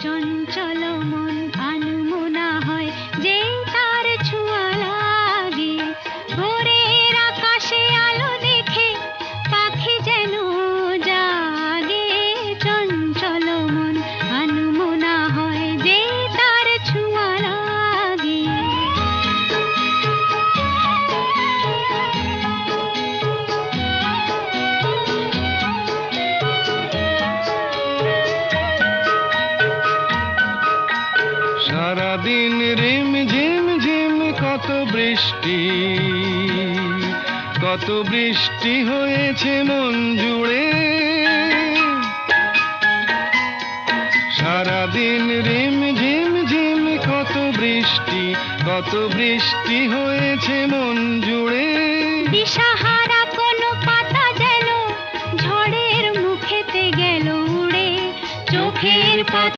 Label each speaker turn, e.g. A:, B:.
A: চঞ্চল মন আনমনা হয় যেই তার ছোঁয়া লাগে। ভোরের আকাশে আলো দেখে পাখি যেন জাগে। চঞ্চল মন আনমনা হয় যেই তার ছোঁয়া লাগে।
B: সারাদিন রিম ঝিম ঝিম কত বৃষ্টি, কত বৃষ্টি হয়েছে মন জুড়ে। সারাদিন রিম ঝিম ঝিম কত বৃষ্টি, কত বৃষ্টি হয়েছে মন জুড়ে।
A: দিশাহারা কোনো পাতা যেন ঝড়ের মুখেতে গেল উড়ে। চোখের পাতা